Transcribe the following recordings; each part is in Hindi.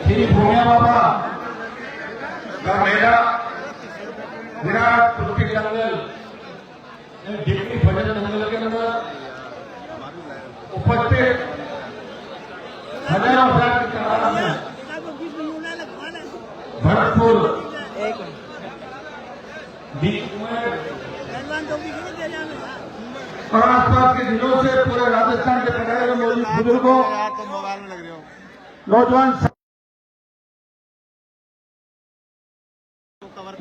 श्री भूमिया बाबा का मेला विराट कुश्ती जंगल डिप्टी भजन जंगल के अंदर उपस्थित हजारों हजार की तादाद में भरतपुर और आसपास के जिलों से पूरे राजस्थान के पधारे हुए बुजुर्गों नौजवान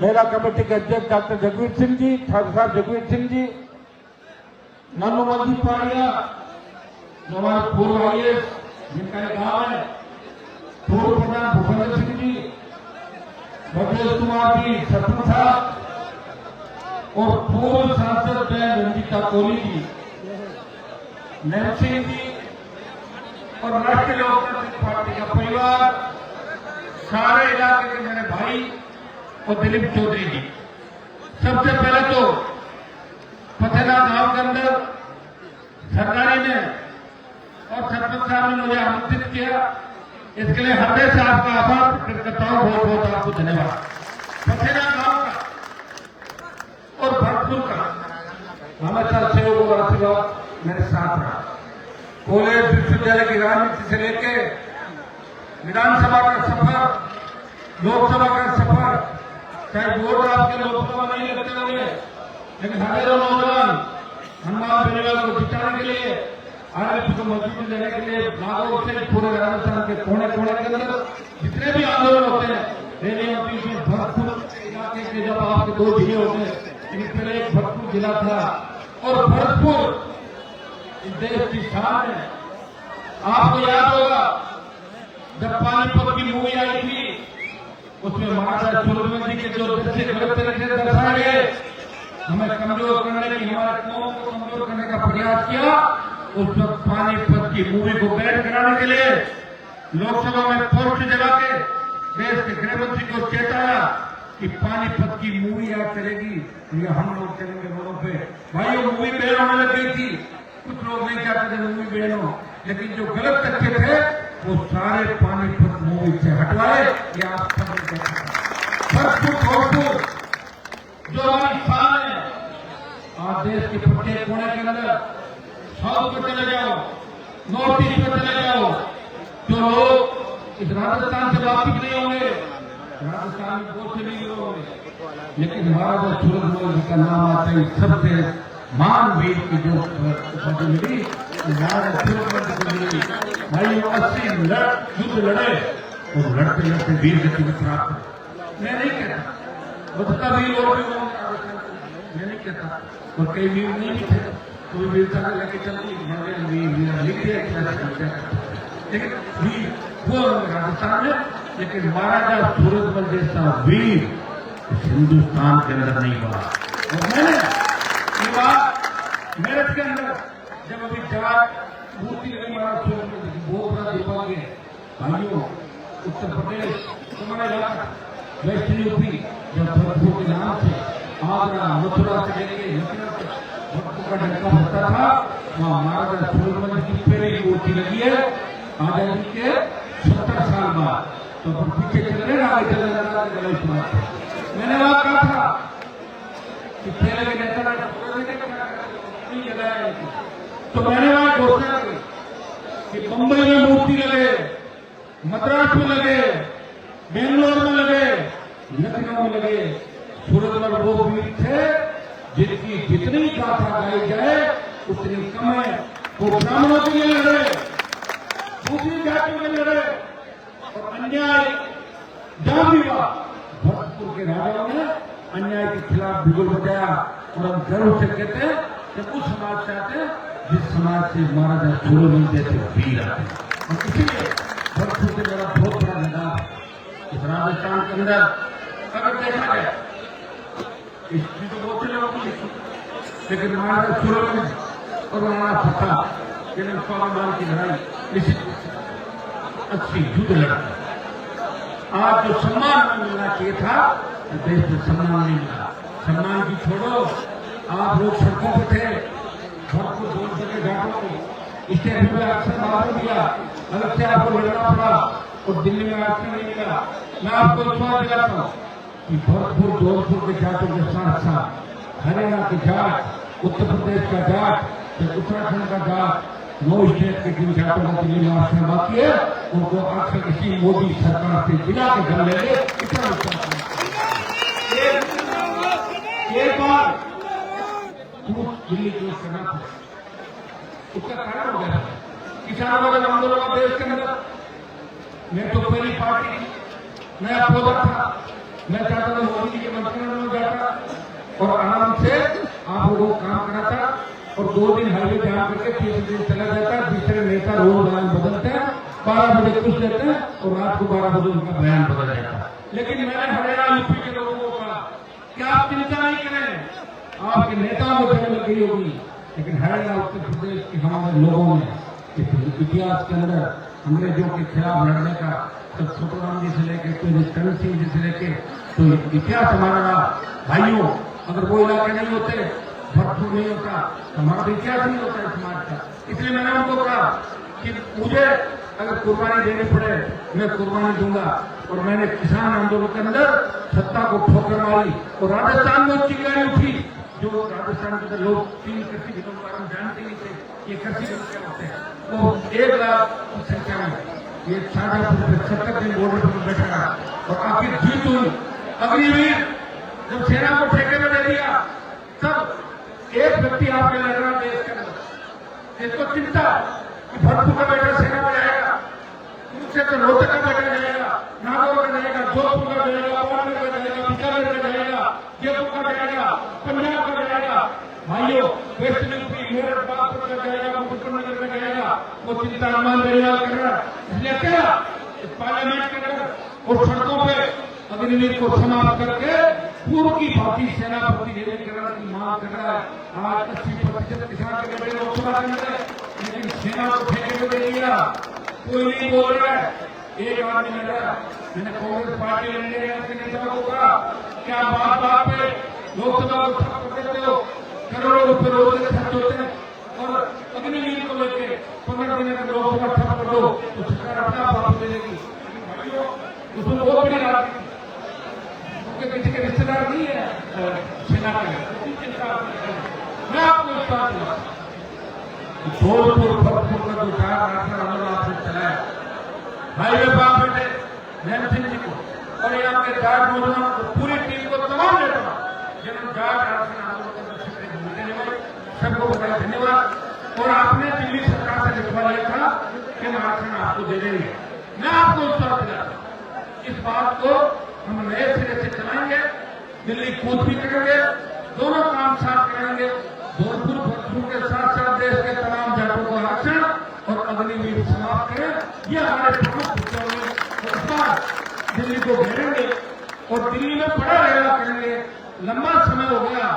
मेला कमेटी के अध्यक्ष डॉक्टर जगवीर सिंह जी, ठाकुर साहब जगवीर सिंह जी, नन्नूमल जी पाड़िया जो हमारे पूर्व आईएएस जिनका गांव है, पूर्व प्रधान भूपेंद्र सिंह जी, भगवेश कुमार जी, सतन साहब और पूर्व सांसद बहन रंजीता कोहली जी, नैन्सी जी और राष्ट्रीय लोकतांत्रिक पार्टी का परिवार, सारे इलाके के मेरे भाई और दिलीप चौधरी जी। सबसे पहले तो फतेहनाथ गांव के अंदर सरकारी ने और सरपंच साहब ने मुझे आमंत्रित किया, इसके लिए हृदय से आपका आभार प्रकट करता हूं। बहुत बहुत आपको धन्यवाद। फतेहनाथ गांव का और भरतपुर का हमेशा सहयोग और आशीर्वाद मेरे साथ रहा। कॉलेज विश्वविद्यालय की राजनीति से लेके विधानसभा का सफर, लोकसभा का सफर, चाहे वोट आपके लोकसभा नहीं लगते होंगे, लेकिन हजारों नौजवान हनुमान बेनीवाल को जिताने के लिए, आरएलपी को मजबूती देने के लिए नागौर से पूरे राजस्थान के कोने कोने के अंदर जितने भी आंदोलन होते हैं, रैलियां होती हैं, भरतपुर इलाके के जब आपके 2 जिले होते हैं, लेकिन पहले एक भरतपुर जिला था और भरतपुर इस देश की शान है। आपको याद होगा जब पानीपत की मूवी आई थी, उसमें महाराजा सूरजमल जी के जो दृश्य गलत तरीके से दर्शाए गए, हमें कमजोर करने की, हमारे कौम को कमजोर करने का प्रयास किया। उस वक्त पानीपत की मूवी को बैन कराने के लिए लोकसभा में पोस्टर जला के देश के गृह मंत्री को चेताया कि पानीपत की मूवी आज चलेगी, ये हम लोग चलेंगे रोडों पे। भाई वो मूवी बैन होने लग गई थी, कुछ लोग नहीं चाहते थे मूवी बैन हो, लेकिन जो गलत तथ्य थे वो सारे पानीपत मूवी से हटवाए। ये आप सब भरतपुर जो हमारी शान है, आज देश के प्रत्येक कोने के अंदर, साउथ में चले जाओ, नॉर्थ ईस्ट में चले जाओ, जो लोग इस राजस्थान से वाकिफ नहीं होंगे, राजस्थान में बहुत से नहीं होंगे, लेकिन महाराजा सूरजमल जी का नाम आता है सबसे महान वीर की जो उपाधि मिली, महाराजा सूरजमल जी को मिली। भाई 80 युद्ध लड़े और लड़ते लड़ते वीर गति को प्राप्त। मैं नहीं कहता बदता वीर और भी मैं नहीं कहता, और कई वीर नहीं भी थे, कोई वीरता को लेके चलती वीर लिख दिया, लेकिन वीर वो राजस्थान में, लेकिन महाराजा सूरजमल जैसा वीर हिंदुस्तान के अंदर नहीं हुआ। और मैंने ये बात मेरठ के अंदर जब अभी जाट मूर्ति लगी महाराज सूरजमल जी, बहुत बड़ा दुर्भाग्य है भाइयों। उत्तर प्रदेश हमारा इलाका वेस्ट यूपी जब भरतपुर के नाम से आगरा मथुरा से लेके भरतपुर का डंका बजता था, वहां महाराजा सूरजमल जी की पहली मूर्ति लगी है आजादी के 70 साल बाद। तो हम पीछे चल रहे हैं, आगे चल रहे हैं। मैंने वहां कहा था कि पहले के नेता नहीं जलाया, तो मैंने वहां घोषणा की कि बंबई में मूर्ति लगे, मद्रास में लगे, बेंगलोर में लगे, लखनऊ में लगे। सूरजमल वो वीर थे जिनकी जितनी गाथा गाई जाए उतनी कम है। वो ब्राह्मणों के लिए लड़े, दूसरी जाति में लड़े, और अन्याय जहां भी हुआ भरतपुर के राजाओं ने अन्याय के खिलाफ बिगुल बजाया। और हम गर्व से कहते हैं कि उस समाज से आते जिस समाज से महाराजा सूरजमल जैसे वीर आते, और इसीलिए भरतपुर से मेरा बहुत बड़ा लगाव इस राजस्थान के अंदर। अगर देखा जाए हिस्ट्री तो बहुत से लोगों की, लेकिन महाराजा सूरजमल और महाराणा प्रताप जिन्हें स्वाभिमान की लड़ाई निश्चित 80 युद्ध लड़ते, आज जो सम्मान मिलना चाहिए था देश में सम्मान नहीं मिला। सम्मान की छोड़ो, आप लोग सड़कों पर थे, भरतपुर 2 जगह घाटों को स्टेट में अक्सर मार दिया, अलग से आपको लड़ना पड़ा। और दिल्ली में आरक्षण नहीं मिला। मैं आपको विश्वास दिलाता हूँ कि भरतपुर जोधपुर के जाटों के साथ साथ हरियाणा के जाट, उत्तर प्रदेश का जाट, उत्तराखंड का जाट, 9 स्टेट के जिन जाटों का दिल्ली में आरक्षण बाकी है उनको आरक्षण इसी मोदी सरकार से दिला के घर लेंगे। इतना विश्वास एक बार दिल्ली को करना था, उसका कारण हो गया किसानों का आंदोलन का देश के अंदर। मैं तो पहली पार्टी नया पौधा था, मैं चाहता था मोदी जी के मंत्रिमंडल में जाता और आराम से आप लोगों को काम कराता और 2 दिन हाईवे जाम करके 3 दिन चला जाता। दूसरे नेता रोज बयान बदलते हैं, 12 बजे कुछ देते हैं और रात को 12 बजे उनका बयान बदल जाता। लेकिन मैंने हरियाणा यूपी के लोगों को कहा कि आप चिंता नहीं करें, आपके नेताओं को जगह लग गई होगी, लेकिन हरियाणा उत्तर प्रदेश के हमारे लोगों ने इतिहास के अंदर अंग्रेजों के खिलाफ लड़ने का, तो छोटूराम जी से लेकर तो करण सिंह जी से लेकर तो इतिहास हमारा रहा। भाइयों, अगर वो इलाके नहीं होते, भरतपुर नहीं होता, हमारा तो इतिहास नहीं होता समाज का। इसलिए मैंने उनको कहा कि मुझे अगर कुर्बानी देनी पड़े मैं कुर्बानी दूंगा। और मैंने किसान आंदोलन के अंदर सत्ता को ठोकर मारी और राजस्थान में चिंगारी उठी। जो राजस्थान के लोग 3 कृषि बिलों के बारे में जानते नहीं थे, ये कृषि बिल क्या होते हैं, वो 1 लाख की संख्या में ये शाहजहांपुर 70 दिन बॉर्डर पर बैठा रहा और आखिर जीत हुई। अग्निवीर जब सेना को ठेके में दे दिया तब एक व्यक्ति आपके लड़ रहा देश के अंदर, इसको चिंता कि भरतपुर का बेटा सेना में जाएगा, उनसे तो रोहतक का बेटा जाएगा, नागौर का जाएगा, जोधपुर का जाएगा, पालघर का जाएगा, बीकानेर का जाएगा, जयपुर का जाएगा, पंजाब का जाएगा। भाइयों, वेस्ट यूपी मेरठ बागपत का जाएगा, मुजफ्फरनगर का जाएगा, वो चिंता मान कर रहा है। इसलिए क्या इस पार्लियामेंट के अंदर और सड़कों पे अग्निवीर को समाप्त करके पूर्व की भांति सेनापति निरीक्षण की मांग कर रहा है। आज 80% किसान के बेटे लोकसभा के अंदर, लेकिन सेना को ठेके में दे दिया, कोई नहीं बोल रहा है। एक आदमी लगा, मैंने कांग्रेस पार्टी लड़ने के नेताओं को कहा क्या बात बात पे लोकसभा को ठप कर देते हो, करोड़ों रुपए रोज खर्च होते हैं और अग्निवीर को लेकर 15 दिन अगर लोकसभा ठप कर दो तो सरकार अपना वापस ले लेगी। उसमें बहुत बड़ी राजनीति, क्योंकि किसी के रिश्तेदार नहीं है सेना के। मैं आपको इस बात जोधपुर भरतपुर का जो 4 आंदोलन आपने चलाया, हाईवे बाप बेटे नैन सिंह जी को और यहाँ के जाट नौजवान को, पूरी टीम को, तमाम नेता जिन्होंने जाट आंदोलन सबको बताया धन्यवाद। और आपने दिल्ली सरकार से लिखवा लिया था कि हम आरक्षण आपको दे देंगे। मैं आपको विश्वास दिलाता हूं इस बात को हम नए सिरे से चलाएंगे, दिल्ली कूच भी करेंगे, दोनों काम साथ करेंगे। जोधपुर भरतपुर के साथ साथ देश के तमाम जाटों को आरक्षण और अग्निवीर समाप्त करें, ये हमारे प्रमुख मुद्दे होंगे। इस बार दिल्ली को घेरेंगे और दिल्ली में बड़ा रैला करेंगे। लंबा समय हो गया,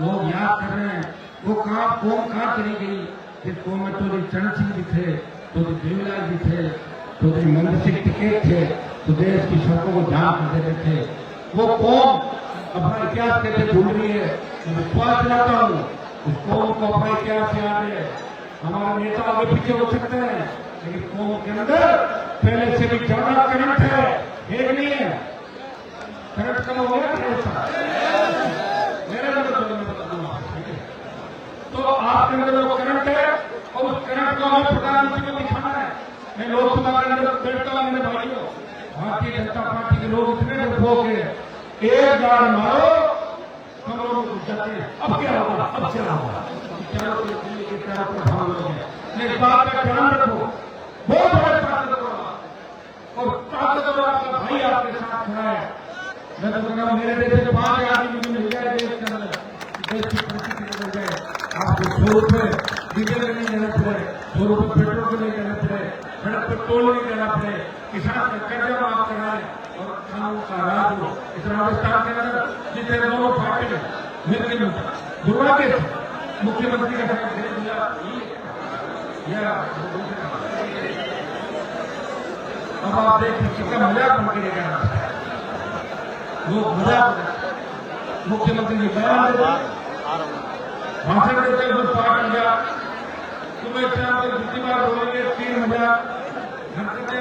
लोग याद कर रहे हैं वो कौम कहाँ चली गई। जिस कौम में तो चरण सिंह जी थे, तो देवीलाल जी थे, तो मंदिर सिंह टिकैत थे, तो देश की सड़कों को जाम कर देते थे। वो कौम अपना इतिहास कैसे भूल रही है, मैं विश्वास दिलाता हूँ उस कौम को अपना इतिहास याद है। हमारे नेता आगे पीछे हो सकते हैं, लेकिन कौम के अंदर पहले से भी ज्यादा करंट है, एक नहीं है। करंट कम हो गया मेरे अंदर तो आपके अंदर वो करंट है और उस करंट को हमें प्रधानमंत्री को दिखाना है। मैं लोकसभा के अंदर बैठता हूँ, मेरे भाइयों, भारतीय जनता पार्टी के लोग इतने डरपोक हैं, एक बार मारो कमरों में घुस जाते हैं। अब क्या होगा, अब क्या होगा, चारों दिल्ली के चारों प्रधान लोग हैं। इस बात का ध्यान रखो, बहुत बड़ा ताकतवर और ताकतवर आपका भाई आपके साथ खड़ा है। मैं तो कहूँगा मेरे देश से 5 आदमी मुझे मिल जाए देश के अंदर, देश की परिस्थिति बदल जाए। आपको 100 रुपये डीजल के नहीं देना पड़े, 100 रुपये पेट्रोल के नहीं देना पड़े, सड़क पर टोल नहीं देना पड़े, किसान का कर्जा माफ कराए और कानून का राज हो। इस राजस्थान के अंदर जिसे दोनों पार्टी में मिलकर दुर्भाग्य से मुख्यमंत्री का साथ दे दिया, अब आप देख लीजिए मजाक बन के गया लोग, मजाक मुख्यमंत्री जी बयान दे भाषण देते हुए 5 मजाक, सुबह शाम को दूसरी बार बोलेंगे 3 मजाक, घर से क्या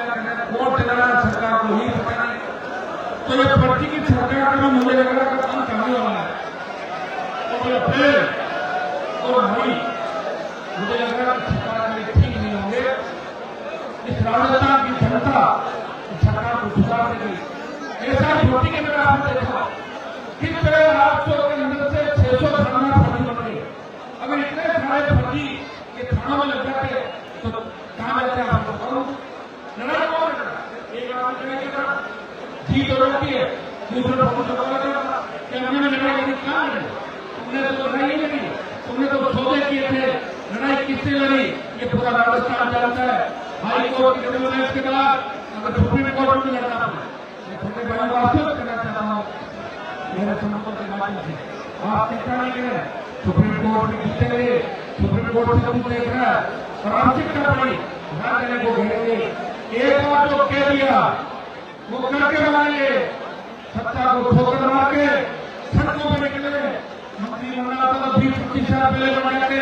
करना तो ये फर्जी की सरकार का मुझे लग रहा है काम करने वाला है। और अप्रैल और मई मुझे लग रहा है सरकार में ठीक नहीं होंगे। इस राजस्थान की जनता सरकार को सुधार देगी। ऐसा छोटी के मेरा आपने देखा किस तरह 800 के अंदर से 600 थाना फर्जी बन गए। अगर इतने सारे फर्जी ये थानों में लग जाते तो कहाँ जाते आप बताओ। लड़ाई कौन करता है? एक आदमी कहेगा जीत और होती है, दूसरा कि हमने लड़ाई लड़ी कहाँ लड़ी? तुमने तो लड़ाई नहीं लड़ी, तुमने तो सौदे किए थे। लड़ाई किससे लड़ी ये पूरा राजस्थान जानता है। हाई कोर्ट की जमीन के बाद अगर सुप्रीम कोर्ट में लड़ना मैं छोटे भाई को आश्वस्त करना चाहता हूँ मेरे समर्थन के माध्यम से। आप चिंता नहीं करें, सुप्रीम कोर्ट में जीतेंगे। सुप्रीम कोर्ट से हम देख रहा है और आवश्यकता पड़ी ध्यान देने को घेरेंगे। एक बार जो कह दिया वो करके बनाएंगे। सत्ता को ठोकर मार के सड़कों पर निकले। मंत्री बनना तो 20-25 साल पहले बना के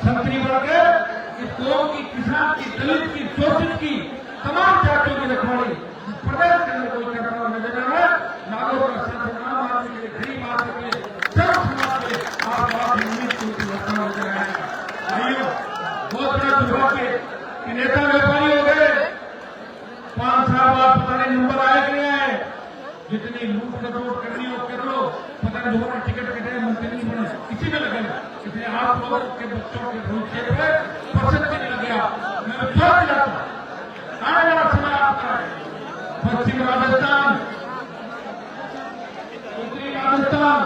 संतरी बन के इस कौम की, किसान की, दलित की, शोषित की, तमाम जातियों की रखवाली प्रदेश के अंदर कोई करना नजर आ रहा है। नागरिकों का संरक्षण आदमी के लिए, गरीब आदमी के लिए, सर्व समाज के लिए आप उम्मीद की रखना नजर आएगा। भाइयों, बहुत बड़ा दुर्भाग्य कि नेता व्यापारी हो गए। 5 साल बाद पता नहीं नंबर आए कि नहीं आए। जितनी लूट खसोट करनी हो कर लो, पता नहीं लोगों ने टिकट कटे, मंत्री नहीं बने, इसी में लगे। इसलिए आप लोगों के बच्चों के भविष्य पर पसंद नहीं लग गया। मैं विश्वास दिलाता हूं आने वाला समय आपका है। पश्चिम राजस्थान, उत्तरी राजस्थान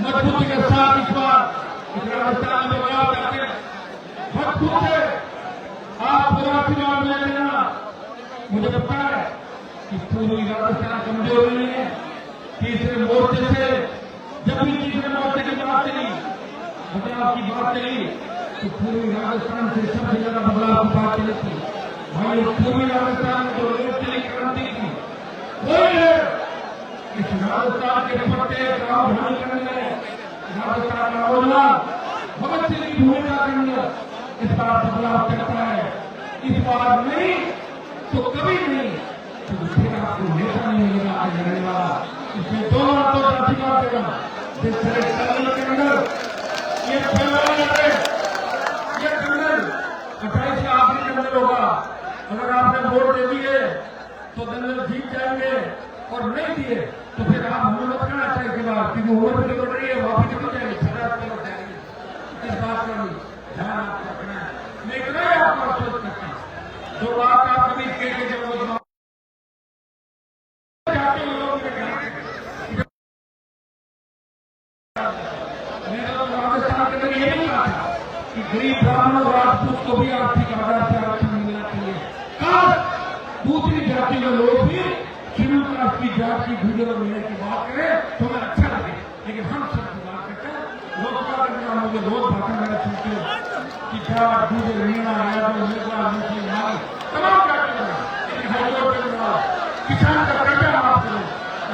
मजबूती के साथ इस बार इस राजस्थान में बदलाव करके मजबूत है। आप पूरा चुनाव में लेना। मुझे पता है कि पूरी राजस्थान कमजोर नहीं है। तीसरे मोर्चे से जब भी तीसरे मोर्चे की बात चली, बदलाव की बात चली तो पूर्वी राजस्थान से सबसे ज्यादा बदलाव की बात चली थी। भाई पूर्वी राजस्थान में जो लोग चली क्रांति थी वही है। इस राजस्थान के प्रत्येक गांव ध्यान करने राजस्थान का नौजवान भगत सिंह की भूमिका के अंदर इस बार बदलाव करता है। इस बार नहीं तो कभी नहीं तो फिर आपको नेता नहीं मिलेगा आज रहने वाला। इसमें दोनों बातों का अधिकार देगा। जिस तरह के अंदर ये टनल 28 से आखिरी टनल होगा। अगर आपने वोट दे दिए तो टनल जीत जाएंगे और नहीं दिए तो फिर आप हमें मत करना चाहिए के बाद क्योंकि उम्र भी निकल रही है, वापस निकल जाएगी, सजा निकल जाएगी। इस बात का ध्यान आप रखना है। मैं इतना ही आपको आश्वस्त करता हूं जो बात आप कभी के जब राजस्थान के अंदर ये नहीं कहा था कि गरीब ब्राह्मण और राजपूत को भी आर्थिक आधार से आरक्षण मिलना चाहिए। कल दूसरी जाति के लोग भी शेड्यूल कास्ट की जात की गुजर मिलने की बात करें तो हमें अच्छा लगे। लेकिन हम सब बात करते हैं लोकसभा के मुझे रोज भाषण मेरा सुनते हो कि जाट गुजर मीणा यादव मिर्जा मुस्लिम तमाम जाति हाईकोर्ट के किसान का कर्जा माफ करो।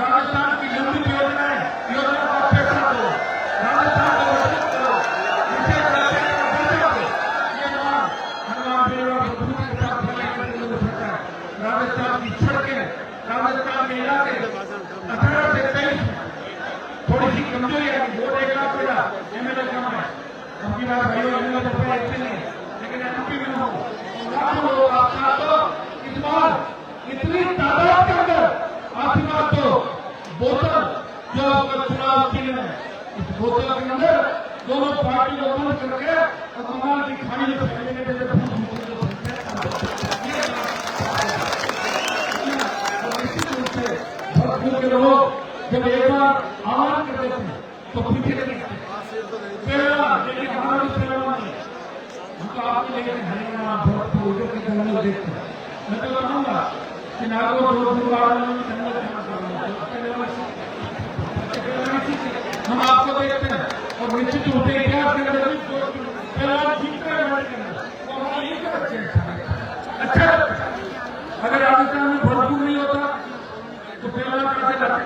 राजस्थान की लंबी योजनाएं योजना का पैसा दो। राजस्थान को मजबूत करो। इसे राजस्थान की सड़कें, राजस्थान के इलाके 18 से 23 थोड़ी सी कमजोरी है। वोट 1 लाख मेरा एमएलए कम है। अपनी बात भाइयों एमएलए तो कोई अच्छे नहीं लेकिन एमपी में हो लाखों लोग आप साथ हो। इस बार इतनी तादाद के अंदर आपकी बात तो बोतल जो चुनाव चिन्ह है इस बोतल के अंदर दोनों पार्टी को बंद करके और कमाल की खानी में फैलने के लिए भरपूर के लोग जब एक बार आह्वान कर देते हैं तो पीछे नहीं प्रेरणा लेकिन हमारी प्रेरणा नहीं हमको आपके लेकिन हरियाणा भरपूर के जंगल देखते हैं। मैं तो कहूँगा कि नागौर हम आपको देखते हैं और निश्चित रूप से इतिहास के अंदर जीतते अच्छा अगर राजस्थान में भरपूर नहीं होता तो पहला कैसे लाते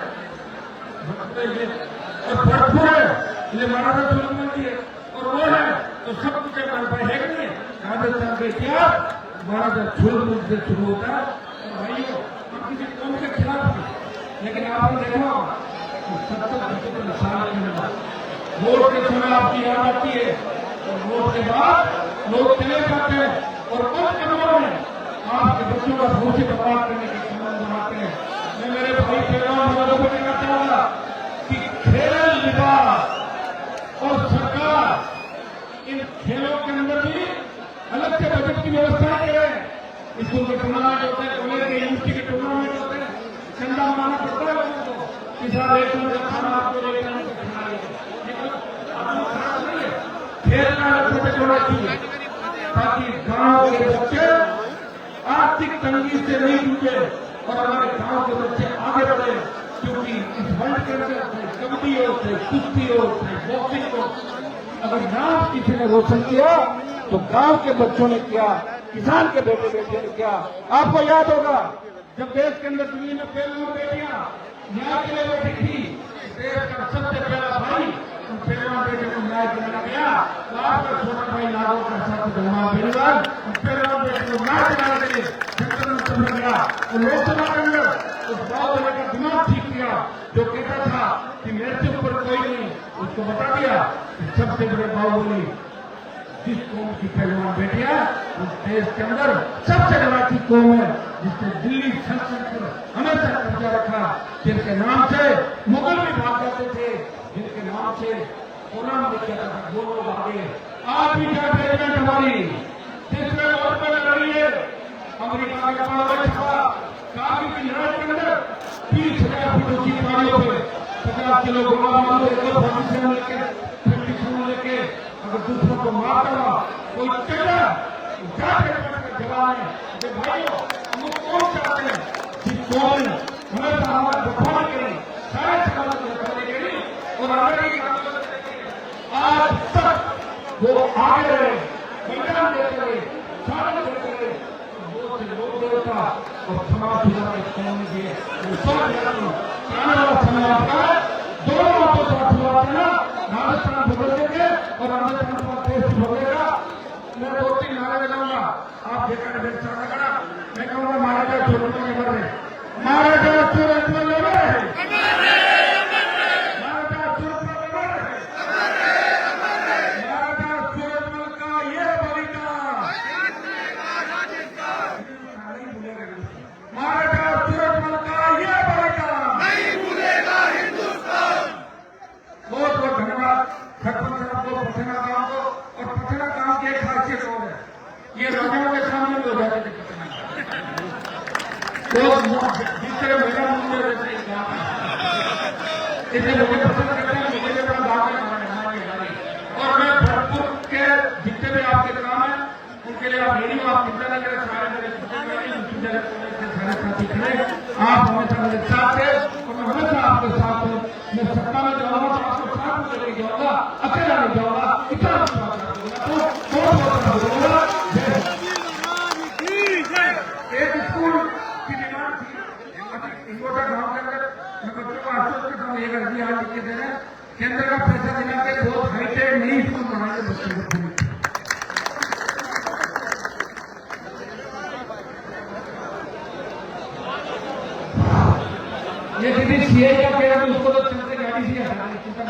और भरपूर है इसलिए महाराजा सुलगमती है और वो है तो सब कुछ है कि नहीं राजस्थान का इतिहास महाराजा सुलगमती से शुरू होता है। भाइयों किसी कौम के खिलाफ है, लेकिन आपने देखा 70-75 साल के अंदर वोट के समय आपकी याद आती है और वोट के बाद लोग चले जाते हैं और उन कमरों में आपके बच्चों का भविष्य बर्बाद करने के संबंध बनाते हैं। मैं मेरे भाई पहलवान वालों को कहना चाहूंगा कि खेल विभाग और सरकार इन खेलों के अंदर भी अलग से बजट की व्यवस्था करें। स्कूल के टूर्नामेंट होते हैं, कॉलेज के यूनिवर्सिटी के टूर्नामेंट होते हैं, चंदा माना पड़ता है लोगों को कि साहब एक दिन का खाना आपको एक दिन का खाना खेलना बजट होना चाहिए ताकि गांव के बच्चे आर्थिक तंगी से नहीं जूझे और हमारे गांव के बच्चे आगे बढ़े, क्योंकि इस वर्ल्ड के अंदर कबड्डी हो, कुश्ती हो, बॉक्सिंग हो, अगर नाम किसी ने रोशन किया तो गांव के बच्चों ने किया, किसान के बेटे बेटियों ने किया। आपको याद होगा जब देश के अंदर दुनिया में पहलवान बेटियां न्याय के लिए बैठी थी, देश का सबसे पहला भाई उन पहलवान बेटे को न्याय दिलाना गया, तो आपका छोटा भाई नागों का साथ जमा पहलवान उन पहलवान बेटे को न्याय दिलाने के लिए सेंटर में चल गया। तो लोकसभा के अंदर उस बाहुबली का दिमाग ठीक किया जो कहता था कि मेरे से ऊपर कोई नहीं, उसको बता दिया कि सबसे बड़े बाहुबली जिस कौम की पहलवान बेटियां उस देश के अंदर सबसे बड़ा की कौम है जिसने दिल्ली संसद पर हमेशा कब्जा रखा, जिनके नाम से मुगल भी भाग जाते थे, जिनके नाम से कोरोना में क्या था वो लोग आगे। आज भी क्या रेजिमेंट हमारी तीसरे दौर पर लड़ रही है। अमेरिका के पास छपा कारगिल की लड़ाई के अंदर 30,000 फीट ऊंची पहाड़ियों पे 50 किलो गोला लेके लेके अगर दूसरों को मारता हुआ कोई चला जाके जवान है भाइयों, हम कौन चाहते हैं कि कौन हमेशा हमारा दफान करें, सारे सवालों को करने के लिए और आगे आज तक वो आगे रहे, बलिदान देते रहे, साधन देते रहे, वो से लोग देवता और समाज सुधार के कौन दिए वो सब आने वाला समय आपका दोनों बातों से शुरुआत है ना, राजस्थान बदल देंगे और राजस्थान का देश बदलेगा। मैं 2-3 नारे लगाऊंगा, आप देखकर व्यवस्था करा। मैं कहूंगा महाराजा सूरजमल के बदले महाराजा सूरजमल के बदले महाराजा सूरजमल के बदले महाराजा सूरजमल का ये बलिदान महाराजा सूरजमल का ये बलिदान नहीं भूलेगा हिंदुस्तान। बहुत बहुत धन्यवाद सरपंच साहब को, पथना गांव को। और पथना गांव की एक खासियत और है, ये राजाओं के सामने भी हो जाते थे पथना तो जिस तरह मेरा मुझे वैसे इसलिए मुझे पसंद करते हैं, मुझे भी बड़ा दाग और मैं भरतपुर के जितने भी आपके काम है उनके लिए आप रेडियो आप चिंता नहीं करें, सारे मेरे सारे साथी खड़े, आप हमेशा मेरे साथ थे और मैं हमेशा आपके साथ हूँ। मैं सत्ता में जाऊंगा तो आपको साथ में लेके जाऊंगा, अकेला नहीं जाऊंगा, इतना एक स्कूल की डिमांड थी इंगोटा गांव के अंदर, मैं बच्चों को आश्वस्त करता हूँ, एक अर्जी आज लिख के दे रहे हैं, केंद्र का पैसा दिला के 2 हाईटेक नई स्कूल बनाएंगे बच्चों को। ये किसी सीए का कह रहे उसको तो चलते गाड़ी से हटाने चिंता